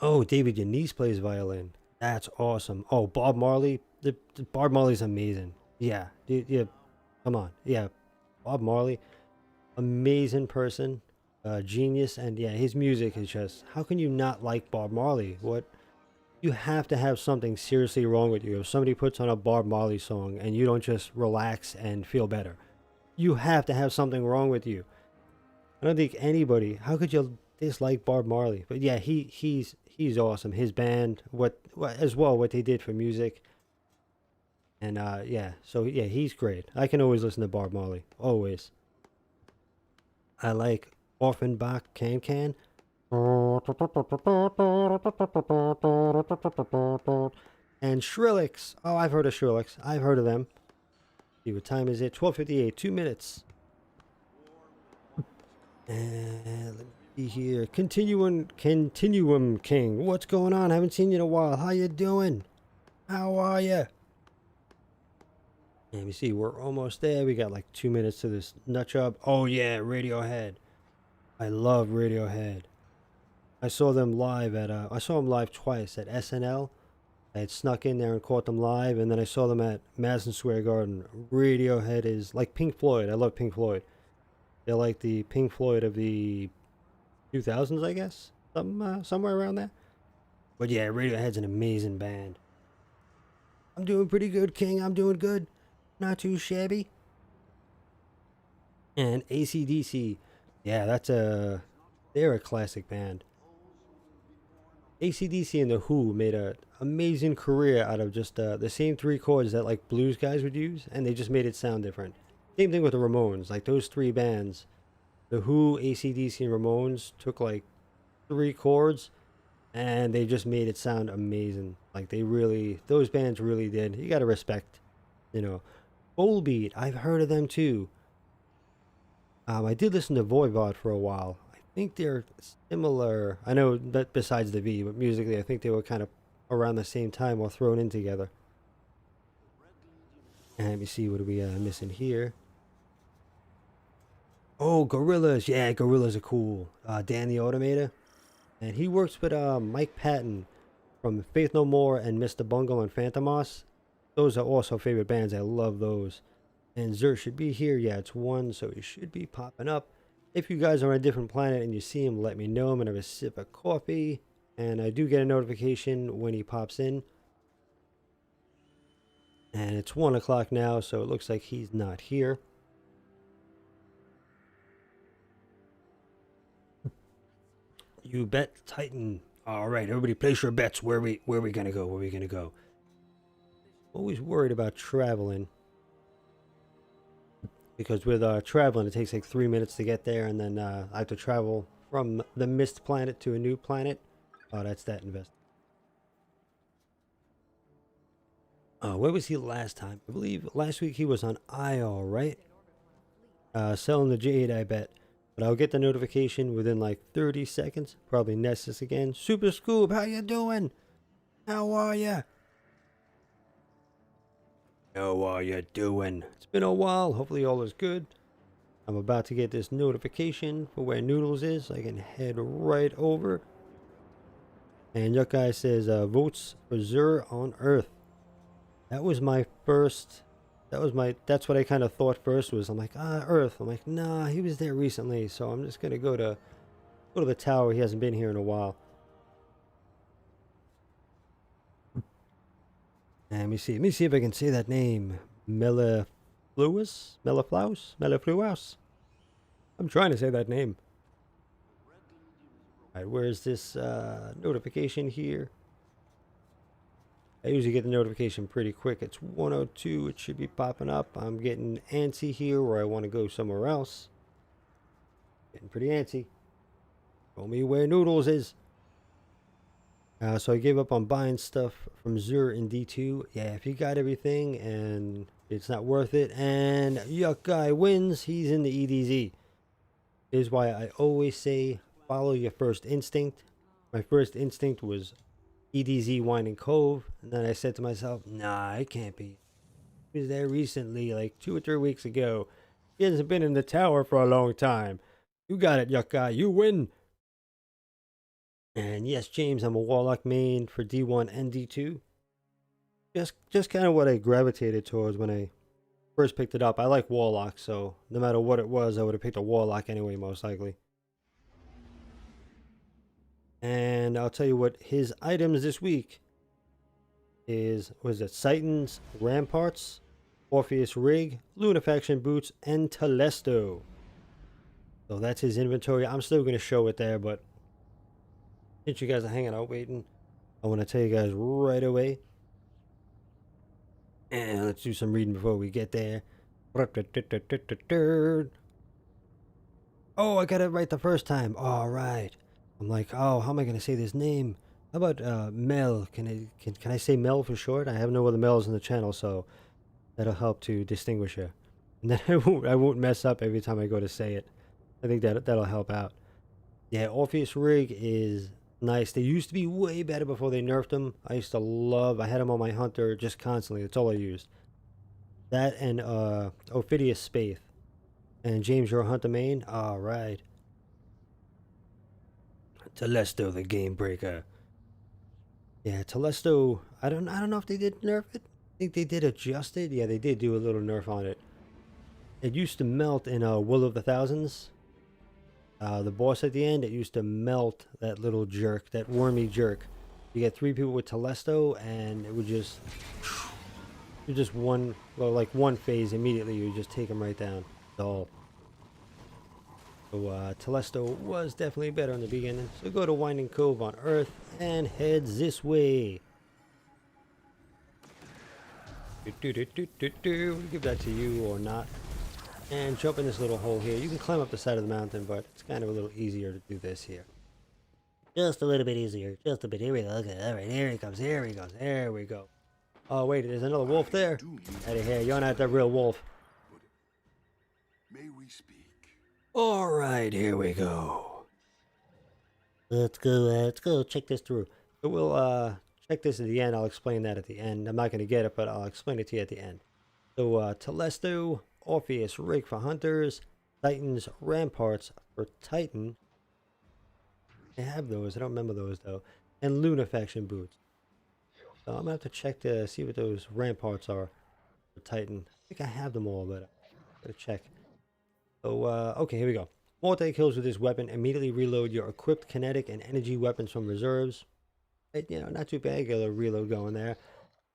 Oh, David, your niece plays violin. That's awesome. Oh, Bob Marley. The Bob Marley's amazing. Yeah, yeah. Come on. Yeah, Bob Marley, amazing person. Genius, and yeah, his music is just, how can you not like Bob Marley? What, you have to have something seriously wrong with you if somebody puts on a Bob Marley song and you don't just relax and feel better. You have to have something wrong with you. I don't think anybody, how could you dislike Bob Marley? But yeah, he's awesome. His band, what as well, what they did for music. And yeah, so yeah, he's great. I can always listen to Bob Marley, always. I like Offenbach Can Can. And Skrillex. Oh, I've heard of Skrillex. I've heard of them. See, what time is it? 12:58. 2 minutes. And let me see here. Continuum King. What's going on? I haven't seen you in a while. How you doing? How are you? Let me see. We're almost there. We got like 2 minutes to this nut job. Oh yeah, Radiohead. I love Radiohead. I saw them live at I saw them live twice at SNL. I had snuck in there and caught them live, and then I saw them at Madison Square Garden. Radiohead is like Pink Floyd. I love Pink Floyd. They're like the Pink Floyd of the 2000s, I guess, somewhere around there. But yeah, Radiohead's an amazing band. I'm doing pretty good, King. I'm doing good. Not too shabby. And AC/DC. Yeah, they're a classic band. AC/DC and The Who made an amazing career out of just the same three chords that like blues guys would use, and they just made it sound different. Same thing with the Ramones. Like those three bands, The Who, AC/DC, and Ramones took like three chords, and they just made it sound amazing. Like those bands really did. You gotta respect, you know. Volbeat, I've heard of them too. I did listen to Voivod for a while. I think they're similar. I know that besides the V, but musically, I think they were kind of around the same time or thrown in together. And let me see, what are we missing here? Oh, gorillas. Yeah, gorillas are cool. Dan the Automator. And he works with Mike Patton from Faith No More and Mr. Bungle and Phantomos. Those are also favorite bands. I love those. And Xur should be here. Yeah, it's 1, so he should be popping up. If you guys are on a different planet and you see him, let me know. I'm going to have a sip of coffee. And I do get a notification when he pops in. And it's 1 o'clock now, so it looks like he's not here. You bet, Titan. All right, everybody place your bets. Where we gonna go? Where we gonna go? Always worried about traveling. Because with traveling, it takes like 3 minutes to get there, and then I have to travel from the mist planet to a new planet. Oh, that's that invest. Where was he last time? I believe last week he was on Isle, right? Selling the Jade, I bet. But I'll get the notification within like 30 seconds. Probably Nessus again. Super Scoop, how you doing? How are ya? How are you doing? It's been a while. Hopefully all is good. I'm about to get this notification for where Noodles is. I can head right over. And Yuck Guy says, votes for Xur on Earth. That was my first... That's what I kind of thought first was. I'm like, Earth. I'm like, nah, he was there recently. So I'm just going to go to the tower. He hasn't been here in a while. And let me see if I can say that name. Mellifluous? I'm trying to say that name. Alright, where's this notification here? I usually get the notification pretty quick. It's 1:02. It should be popping up. I'm getting antsy here where I want to go somewhere else. Getting pretty antsy. Show me where Noodles is. So I gave up on buying stuff from Xur and D2. Yeah, if you got everything and it's not worth it and Yuck Guy wins, he's in the EDZ. Is why I always say follow your first instinct. My first instinct was EDZ Winding Cove, and then I said to myself, nah, it can't be. He was there recently, like 2 or 3 weeks ago. He hasn't been in the tower for a long time. You got it, Yuck Guy. You win. And yes, James, I'm a Warlock main for D1 and D2. Just kind of what I gravitated towards when I first picked it up. I like Warlock, so no matter what it was, I would have picked a Warlock anyway, most likely. And I'll tell you what his items this week is, was it Titan's Ramparts, Orpheus Rig, Lunafaction Boots, and Telesto. So that's his inventory. I'm still going to show it there, but since you guys are hanging out waiting, I want to tell you guys right away. And let's do some reading before we get there. Oh, I got it right the first time. All right. I'm like, oh, how am I going to say this name? How about Mel? Can I say Mel for short? I have no other Mels in the channel, so that'll help to distinguish her. And then I won't mess up every time I go to say it. I think that'll help out. Yeah, Orpheus Rig is nice. They used to be way better before they nerfed them. I used to love, I had them on my Hunter just constantly. That's all I used. That and Ophidius Spaith. And James, you're a Hunter main? Alright. Telesto, the Game Breaker. Yeah, Telesto, I don't know if they did nerf it. I think they did adjust it. Yeah, they did do a little nerf on it. It used to melt in Will of the Thousands. The boss at the end, it used to melt that little jerk, that wormy jerk. You get 3 people with Telesto, and it would just, like one phase immediately, you would just take them right down. So Telesto was definitely better in the beginning. So go to Winding Cove on Earth and heads this way. Give that to you or not. And jump in this little hole here. You can climb up the side of the mountain, but it's kind of a little easier to do this here. Just a little bit easier. Just a bit. Here we go. Okay, all right, here he comes. Here he goes. There we go. Oh, wait, there's another wolf there. Out of here. You're not the real wolf. May we speak? All right, here we go. Let's go check this through. So we'll check this at the end. I'll explain that at the end. I'm not going to get it, but I'll explain it to you at the end. So Telesto, Orpheus Rig for Hunters, Titan's ramparts for Titan. I have those. I don't remember those though. And lunafaction boots. So I'm gonna have to check to see what those ramparts are for Titan. I think I have them all, but I gotta check. So okay, here we go. Multi kills with this weapon. Immediately reload your equipped kinetic and energy weapons from reserves. You know, not too bad. Got a reload going there.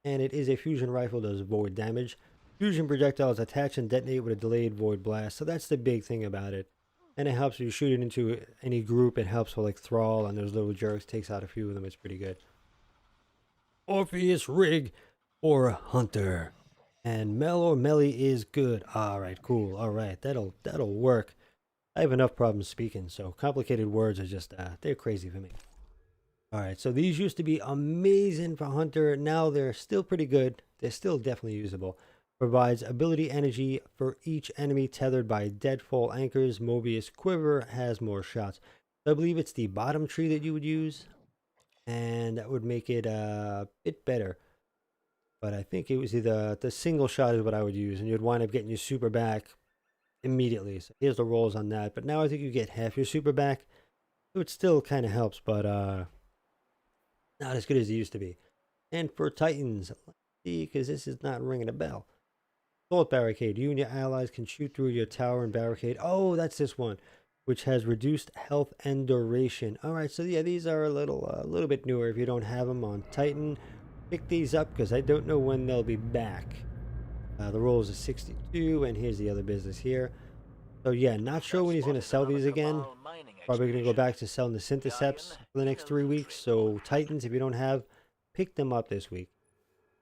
And it is a fusion rifle. Does void damage. Fusion projectiles attach and detonate with a delayed void blast. So that's the big thing about it. And it helps you shoot it into any group. It helps for like Thrall and those little jerks. Takes out a few of them. It's pretty good. Orpheus Rig or Hunter. And Mel or Melly is good. Alright, cool. Alright, that'll work. I have enough problems speaking, so complicated words are just, they're crazy for me. Alright, so these used to be amazing for Hunter. Now they're still pretty good. They're still definitely usable. Provides ability energy for each enemy tethered by deadfall anchors. Mobius Quiver has more shots. So I believe it's the bottom tree that you would use. And that would make it a bit better. But I think it was either the single shot is what I would use. And you'd wind up getting your super back immediately. So here's the rolls on that. But now I think you get half your super back. So it still kind of helps, but not as good as it used to be. And for Titans, let's see, because this is not ringing a bell. Assault Barricade. You and your allies can shoot through your tower and barricade. Oh, that's this one, which has reduced health and duration. All right, so yeah, these are a little bit newer. If you don't have them on Titan, pick these up because I don't know when they'll be back. The rolls are 62, and here's the other business here. So yeah, not sure when he's going to sell these again. Probably going to go back to selling the Syntheseps for the next 3 weeks. So Titans, if you don't have, pick them up this week.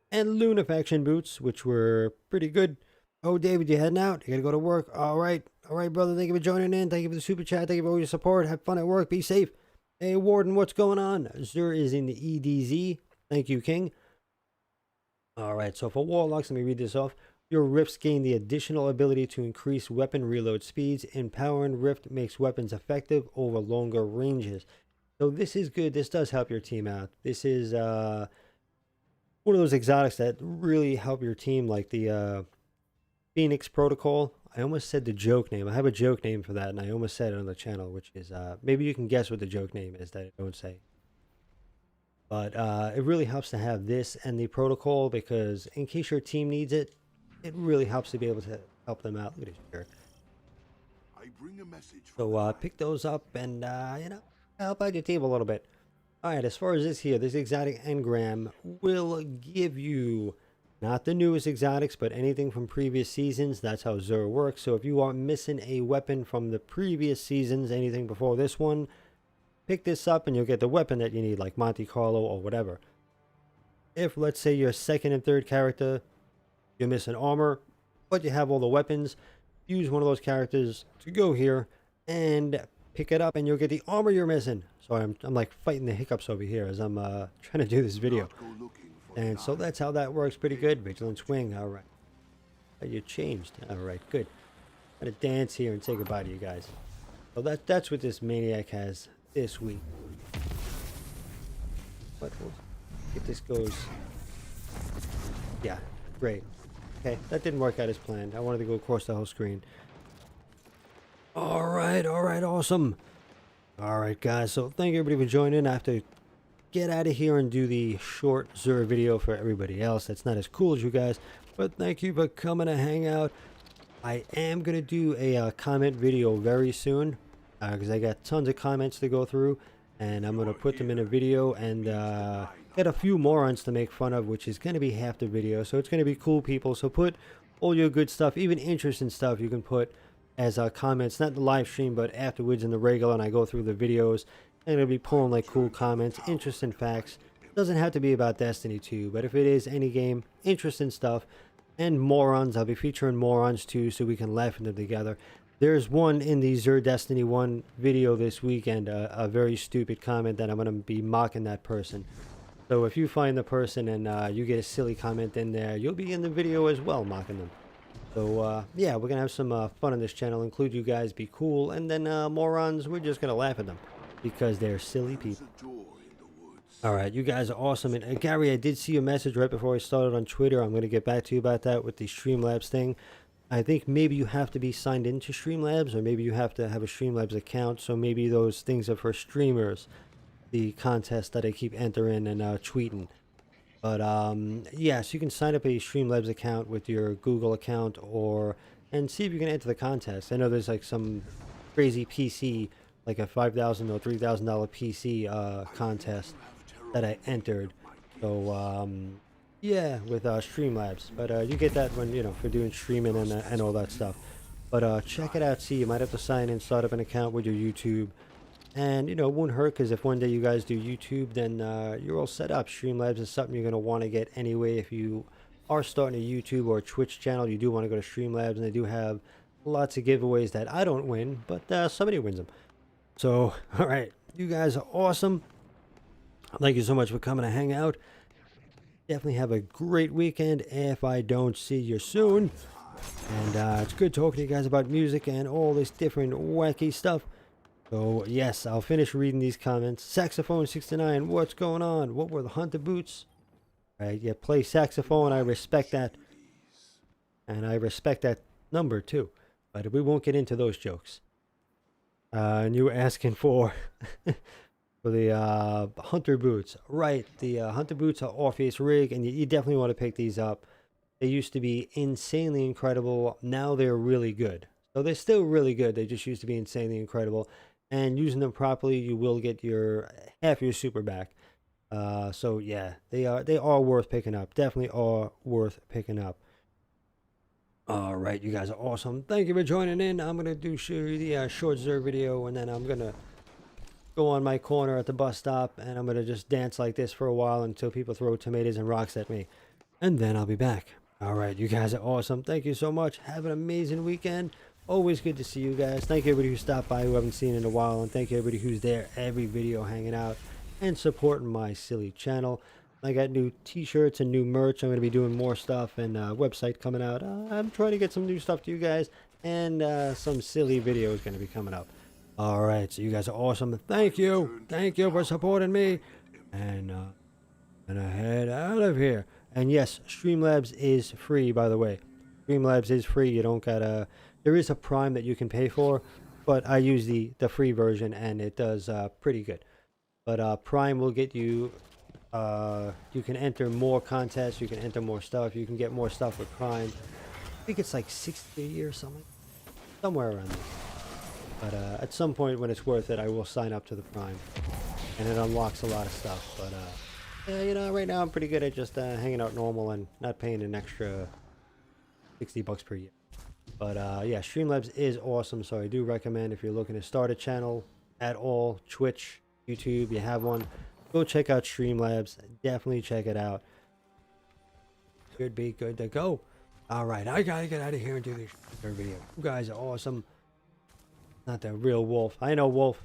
And Lunafaction boots, which were pretty good. Oh, David, you heading out? You got to go to work. All right, brother. Thank you for joining in. Thank you for the super chat. Thank you for all your support. Have fun at work. Be safe. Hey, Warden, what's going on? Xur is in the EDZ. Thank you, King. All right, so for Warlocks, let me read this off. Your Rifts gain the additional ability to increase weapon reload speeds. Empowering Rift makes weapons effective over longer ranges. So this is good. This does help your team out. This is one of those exotics that really help your team, like the Phoenix Protocol. I almost said the joke name. I have a joke name for that, and I almost said it on the channel, which is, maybe you can guess what the joke name is that I don't say. But it really helps to have this and the Protocol, because in case your team needs it, it really helps to be able to help them out. Look at this shirt. So pick those up and, you know, help out your team a little bit. Alright, as far as this here, this exotic engram will give you not the newest exotics, but anything from previous seasons. That's how Xur works. So if you are missing a weapon from the previous seasons, anything before this one, pick this up and you'll get the weapon that you need, like Monte Carlo or whatever. If, let's say, your second and third character, you're missing armor, but you have all the weapons, use one of those characters to go here and pick it up and you'll get the armor you're missing. Sorry, I'm like fighting the hiccups over here as I'm trying to do this video. And so that's how that works pretty good. Vigilant Swing, alright. You changed. Alright, good. I'm gonna dance here and say goodbye to you guys. So that's what this maniac has this week. But we'll get this goes. Yeah, great. Okay, that didn't work out as planned. I wanted to go across the whole screen. Alright, awesome. Alright guys, so thank you everybody for joining. I have to get out of here and do the short Xur video for everybody else that's not as cool as you guys, but thank you for coming to hang out. I am going to do a comment video very soon, because I got tons of comments to go through, and I'm going to put them in a video and get a few morons to make fun of, which is going to be half the video. So it's going to be cool, people. So put all your good stuff, even interesting stuff, you can put as comments, not in the live stream, but afterwards in the regular, and I go through the videos, and it'll be pulling like cool comments, interesting facts. Doesn't have to be about Destiny 2, but if it is any game, interesting stuff, and morons, I'll be featuring morons too, so we can laugh at them together. There's one in the Xur Destiny 1 video this weekend, a very stupid comment that I'm going to be mocking that person. So if you find the person and you get a silly comment in there, you'll be in the video as well, mocking them. So yeah, we're going to have some fun on this channel, include you guys, be cool, and then morons, we're just going to laugh at them because they're silly people. Alright, you guys are awesome. And Gary, I did see your message right before I started on Twitter. I'm going to get back to you about that with the Streamlabs thing. I think maybe you have to be signed into Streamlabs, or maybe you have to have a Streamlabs account. So maybe those things are for streamers, the contest that I keep entering and tweeting. But yeah, so you can sign up a Streamlabs account with your Google account, or and see if you can enter the contest. I know there's like some crazy PC, like a $5,000 or $3,000 PC contest that I entered. So yeah, with Streamlabs. But you get that when, you know, for doing streaming and all that stuff. But check it out. See, you might have to sign in, start up an account with your YouTube. And, you know, it won't hurt, because if one day you guys do YouTube, then you're all set up. Streamlabs is something you're going to want to get anyway. If you are starting a YouTube or a Twitch channel, you do want to go to Streamlabs, and they do have lots of giveaways that I don't win, but somebody wins them. So, all right, you guys are awesome. Thank you so much for coming to hang out. Definitely have a great weekend if I don't see you soon. And it's good talking to you guys about music and all this different wacky stuff. So, yes, I'll finish reading these comments. Saxophone 69, what's going on? What were the hunter boots? Right, yeah, play saxophone. I respect that. And I respect that number, too. But we won't get into those jokes. And you were asking for, for the hunter boots. Right, the hunter boots are Orpheus rig, and you definitely want to pick these up. They used to be insanely incredible. Now they're really good. So they're still really good. They just used to be insanely incredible. And using them properly, you will get your half your super back. So yeah, they are worth picking up. Definitely are worth picking up. All right, you guys are awesome. Thank you for joining in. I'm gonna show you the short Xur video, and then I'm gonna go on my corner at the bus stop, and I'm gonna just dance like this for a while until people throw tomatoes and rocks at me, and then I'll be back. All right, you guys are awesome. Thank you so much. Have an amazing weekend. Always good to see you guys. Thank you everybody who stopped by, who I haven't seen in a while, and thank you everybody who's there every video hanging out and supporting my silly channel. I got new t-shirts and new merch. I'm going to be doing more stuff, and website coming out. I'm trying to get some new stuff to you guys, and some silly videos going to be coming up. All right, so you guys are awesome. Thank you for supporting me, and I head out of here. And yes, Streamlabs is free, by the way. Streamlabs is free. You don't gotta. There is a Prime that you can pay for, but I use the free version, and it does pretty good. But Prime will get you. You can enter more contests. You can enter more stuff. You can get more stuff with Prime. I think it's like $60 a year or something, somewhere around there. But at some point when it's worth it, I will sign up to the Prime, and it unlocks a lot of stuff. But yeah, you know, right now I'm pretty good at just hanging out normal and not paying an extra $60 per year. But yeah, Streamlabs is awesome, so I do recommend, if you're looking to start a channel at all, Twitch, YouTube, you have one, go check out Streamlabs. Definitely check it out. Should be good to go. All right, I gotta get out of here and do this video. You guys are awesome. Not the real wolf. I know, wolf.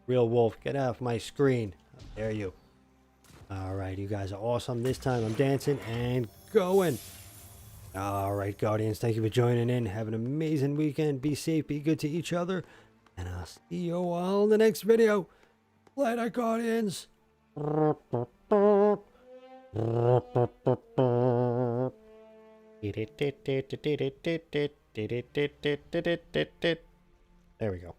Real wolf, get off my screen. How dare you? All right, you guys are awesome. This time I'm dancing and going. All right, Guardians, thank you for joining in. Have an amazing weekend. Be safe, be good to each other, and I'll see you all in the next video. Later, Guardians. There we go.